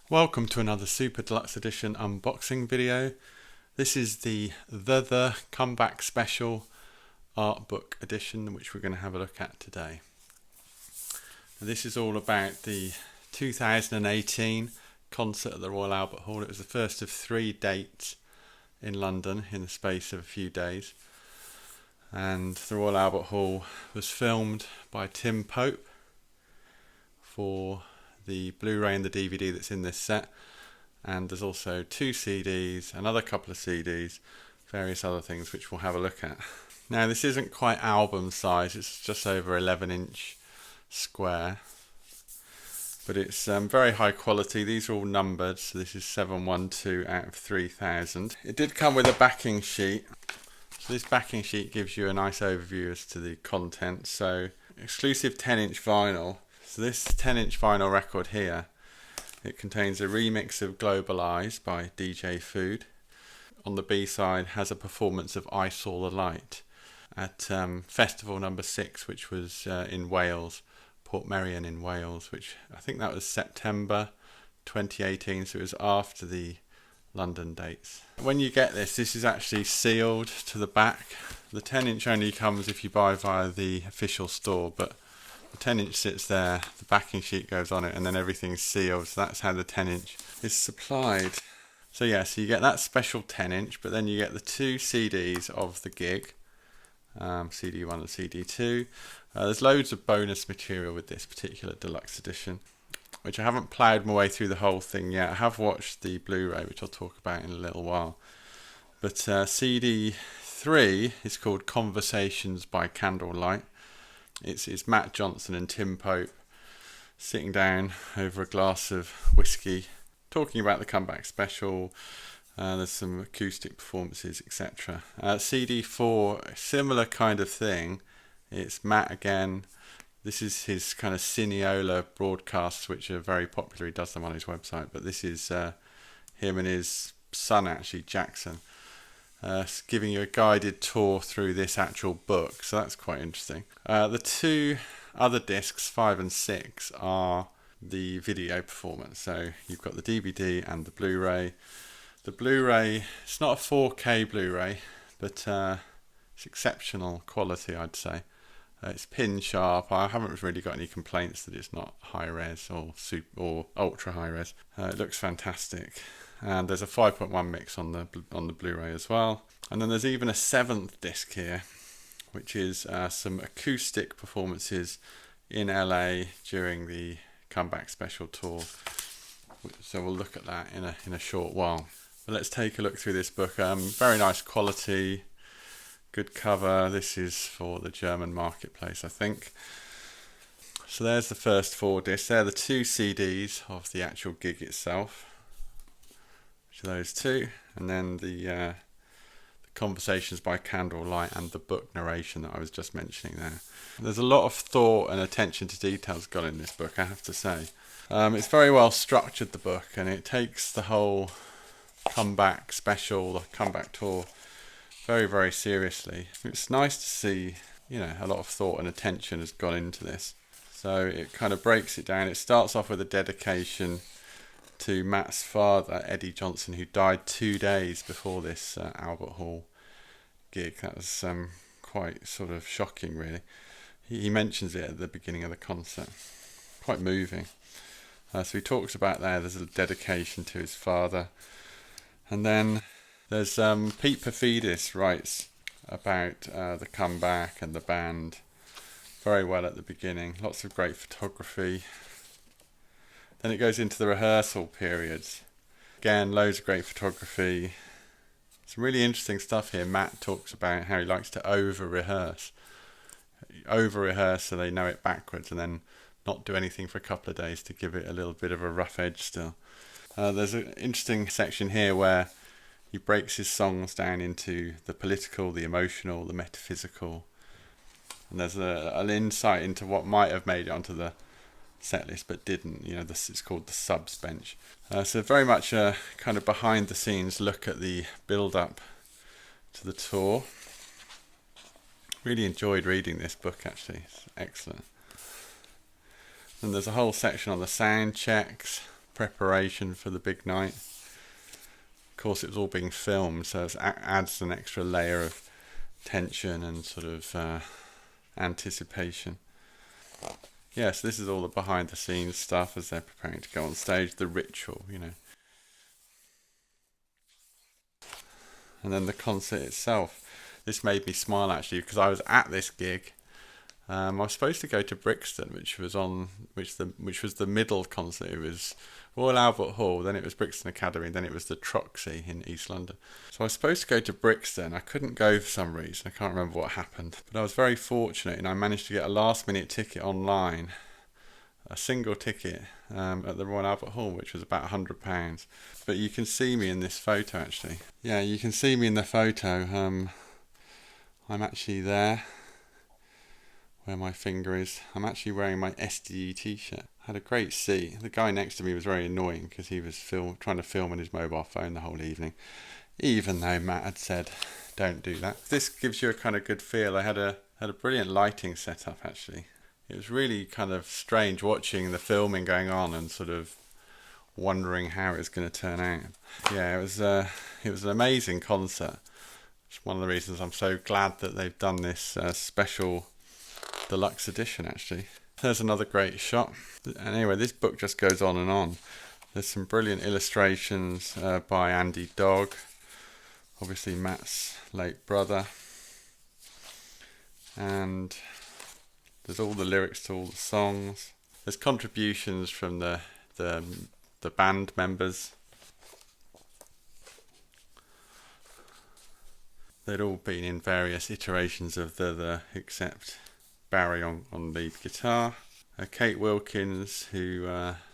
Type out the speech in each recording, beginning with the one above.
Welcome to another Super Deluxe Edition unboxing video. This is the Comeback Special Art Book Edition, which we're going to have a look at today. This is all about the 2018 concert at the Royal Albert Hall. It was the first of 3 dates in London in the space of a few days. And the Royal Albert Hall was filmed by Tim Pope for the Blu-ray and the DVD that's in this set, and there's also 2 CDs, another couple of CDs, various other things which we'll have a look at. Now this isn't quite album size, it's just over 11-inch square, but it's very high quality. These are all numbered, so this is 712 out of 3000. It did come with a backing sheet, so this backing sheet gives you a nice overview as to the content. So exclusive 10-inch vinyl. So this 10-inch vinyl record here, it contains a remix of Globalize by DJ Food. On the B-side has a performance of I Saw the Light at Festival number 6, which was in Wales, Portmeirion in Wales, which I think that was September 2018, so it was after the London dates. When you get this is actually sealed to the back. The 10-inch only comes if you buy via the official store, but the 10-inch sits there, the backing sheet goes on it, and then everything's sealed. So that's how the 10-inch is supplied. So yeah, so you get that special 10-inch, but then you get the 2 CDs of the gig, CD1 and CD2. There's loads of bonus material with this particular deluxe edition, which I haven't ploughed my way through the whole thing yet. I have watched the Blu-ray, which I'll talk about in a little while. But CD3 is called Conversations by Candlelight. It's Matt Johnson and Tim Pope sitting down over a glass of whiskey, talking about the comeback special. There's some acoustic performances, etc. CD4, similar kind of thing. It's Matt again. This is his kind of Cineola broadcasts, which are very popular. He does them on his website. But this is him and his son, actually, Jackson, giving you a guided tour through this actual book, so that's quite interesting. The 2 other discs, 5 and 6, are the video performance. So you've got the DVD and the Blu-ray. The Blu-ray, it's not a 4K Blu-ray, but it's exceptional quality, I'd say. It's pin sharp. I haven't really got any complaints that it's not high res or ultra high res. It looks fantastic. And there's a 5.1 mix on the Blu-ray as well. And then there's even a 7th disc here, which is some acoustic performances in LA during the comeback special tour. So we'll look at that in a short while. But let's take a look through this book. Very nice quality, good cover. This is for the German marketplace, I think. So there's the first 4 discs. They're the 2 CDs of the actual gig itself. Those 2, and then the Conversations by Candlelight and the book narration that I was just mentioning there. There's a lot of thought and attention to details gone in this book, I have to say. It's very well structured, the book, and it takes the whole comeback special, the comeback tour, very, very seriously. It's nice to see, a lot of thought and attention has gone into this. So it kind of breaks it down. It starts off with a dedication to Matt's father, Eddie Johnson, who died 2 days before this Albert Hall gig. That was quite sort of shocking, really. He mentions it at the beginning of the concert. Quite moving. So he talks about there's a dedication to his father. And then there's Pete Perfidis writes about the comeback and the band very well at the beginning. Lots of great photography. Then it goes into the rehearsal periods. Again, loads of great photography. Some really interesting stuff here. Matt talks about how he likes to over-rehearse. Over-rehearse so they know it backwards, and then not do anything for a couple of days to give it a little bit of a rough edge still. There's an interesting section here where he breaks his songs down into the political, the emotional, the metaphysical. And there's an insight into what might have made it onto the set list but didn't. This is called the subs bench. So very much a kind of behind the scenes look at the build up to the tour. Really enjoyed reading this book, actually. It's excellent. And there's a whole section on the sound checks, preparation for the big night. Of course, it was all being filmed, so it adds an extra layer of tension and sort of anticipation. Yes, this is all the behind the scenes stuff as they're preparing to go on stage, the ritual, And then the concert itself. This made me smile actually, because I was at this gig. I was supposed to go to Brixton, which was the middle concert. It was Royal Albert Hall, then it was Brixton Academy, then it was the Troxy in East London. So I was supposed to go to Brixton. I couldn't go for some reason. I can't remember what happened. But I was very fortunate, and I managed to get a last minute ticket online, a single ticket at the Royal Albert Hall, which was about £100. But you can see me in this photo actually. Yeah, you can see me in the photo. I'm actually there, where my finger is. I'm actually wearing my SDE t-shirt. Had a great seat. The guy next to me was very annoying because he was trying to film on his mobile phone the whole evening, even though Matt had said don't do that. This gives you a kind of good feel. I had a brilliant lighting setup actually. It was really kind of strange watching the filming going on and sort of wondering how it was going to turn out. Yeah, it was an amazing concert. It's one of the reasons I'm so glad that they've done this special deluxe edition actually. There's another great shot. And anyway, this book just goes on and on. There's some brilliant illustrations by Andy Dogg, obviously Matt's late brother, and there's all the lyrics to all the songs. There's contributions from the band members. They'd all been in various iterations of the except Barry on lead guitar. Kate Wilkins, who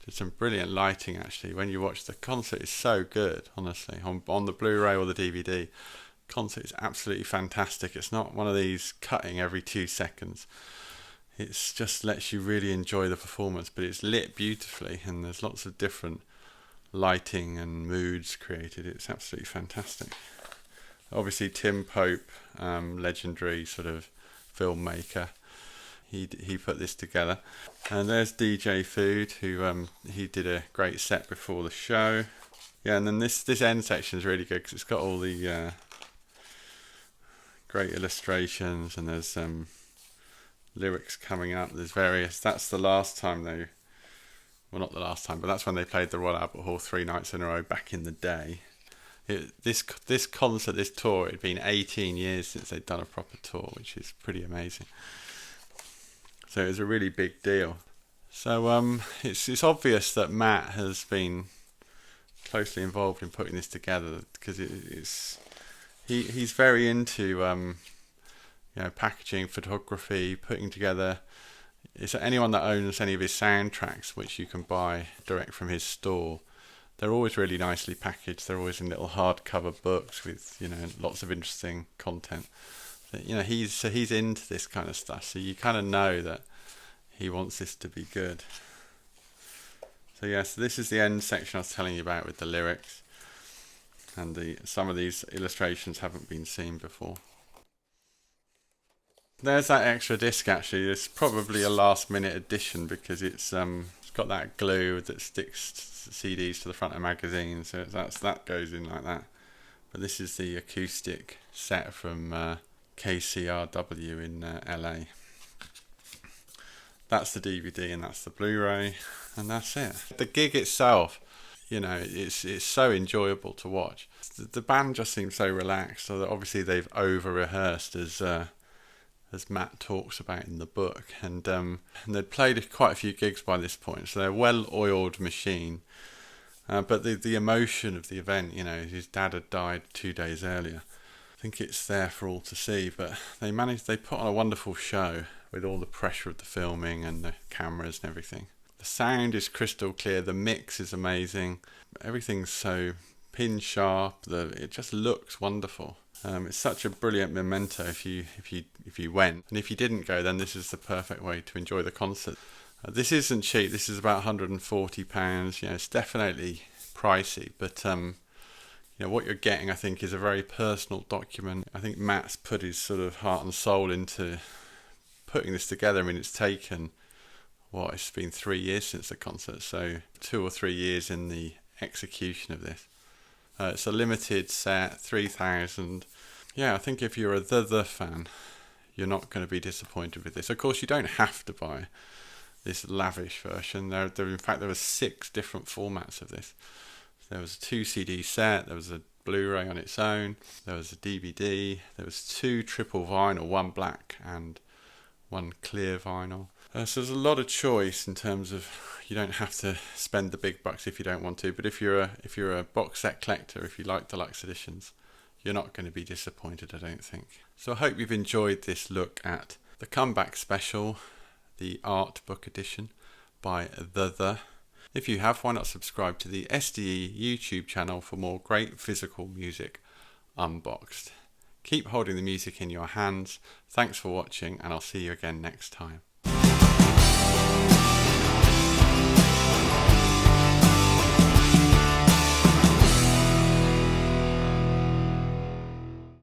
did some brilliant lighting actually. When you watch the concert, it's so good, honestly. On the Blu-ray or the DVD, concert is absolutely fantastic. It's not one of these cutting every 2 seconds. It just lets you really enjoy the performance, but it's lit beautifully and there's lots of different lighting and moods created. It's absolutely fantastic. Obviously Tim Pope, legendary sort of filmmaker, he put this together. And there's DJ Food, who he did a great set before the show. Yeah, and then this end section is really good because it's got all the great illustrations, and there's lyrics coming up. There's various. That's the last time well, not the last time, but that's when they played the Royal Albert Hall 3 nights in a row back in the day. This concert, this tour, it had been 18 years since they'd done a proper tour, which is pretty amazing. So it was a really big deal. So it's obvious that Matt has been closely involved in putting this together, because he's very into packaging, photography, putting together. It's anyone that owns any of his soundtracks, which you can buy direct from his store. They're always really nicely packaged. They're always in little hardcover books with lots of interesting content. He's into this kind of stuff, so you kind of know that he wants this to be good. So so this is the end section I was telling you about with the lyrics, and some of these illustrations haven't been seen before. There's that extra disc actually. It's probably a last minute addition because it's got that glue that sticks CDs to the front of magazines, so that goes in like that. But this is the acoustic set from KCRW in LA. That's the DVD and that's the Blu-ray, and that's it. The gig itself, it's so enjoyable to watch. The band just seems so relaxed. So that obviously they've over-rehearsed as Matt talks about in the book, and they'd played quite a few gigs by this point, so they're a well-oiled machine. But the emotion of the event, his dad had died 2 days earlier. I think it's there for all to see, but they put on a wonderful show with all the pressure of the filming and the cameras and everything. The sound is crystal clear, the mix is amazing, everything's so pin sharp, it just looks wonderful. It's such a brilliant memento if you went, and if you didn't go, then this is the perfect way to enjoy the concert. This isn't cheap. This is about £140. It's definitely pricey, but what you're getting, I think, is a very personal document. I think Matt's put his sort of heart and soul into putting this together. I mean, it's taken it's been 3 years since the concert, so 2 or 3 years in the execution of this. It's a limited set, 3,000. Yeah, I think if you're a The fan, you're not going to be disappointed with this. Of course, you don't have to buy this lavish version. In fact, there were 6 different formats of this. There was a 2 CD set, there was a Blu-ray on its own, there was a DVD, there was 2 triple vinyl, 1 black and 1 clear vinyl. So there's a lot of choice in terms of, you don't have to spend the big bucks if you don't want to. But if you're a box set collector, if you like deluxe editions, you're not going to be disappointed, I don't think. So I hope you've enjoyed this look at the Comeback Special, the art book edition by The. If you have, why not subscribe to the SDE YouTube channel for more great physical music unboxed. Keep holding the music in your hands. Thanks for watching, and I'll see you again next time.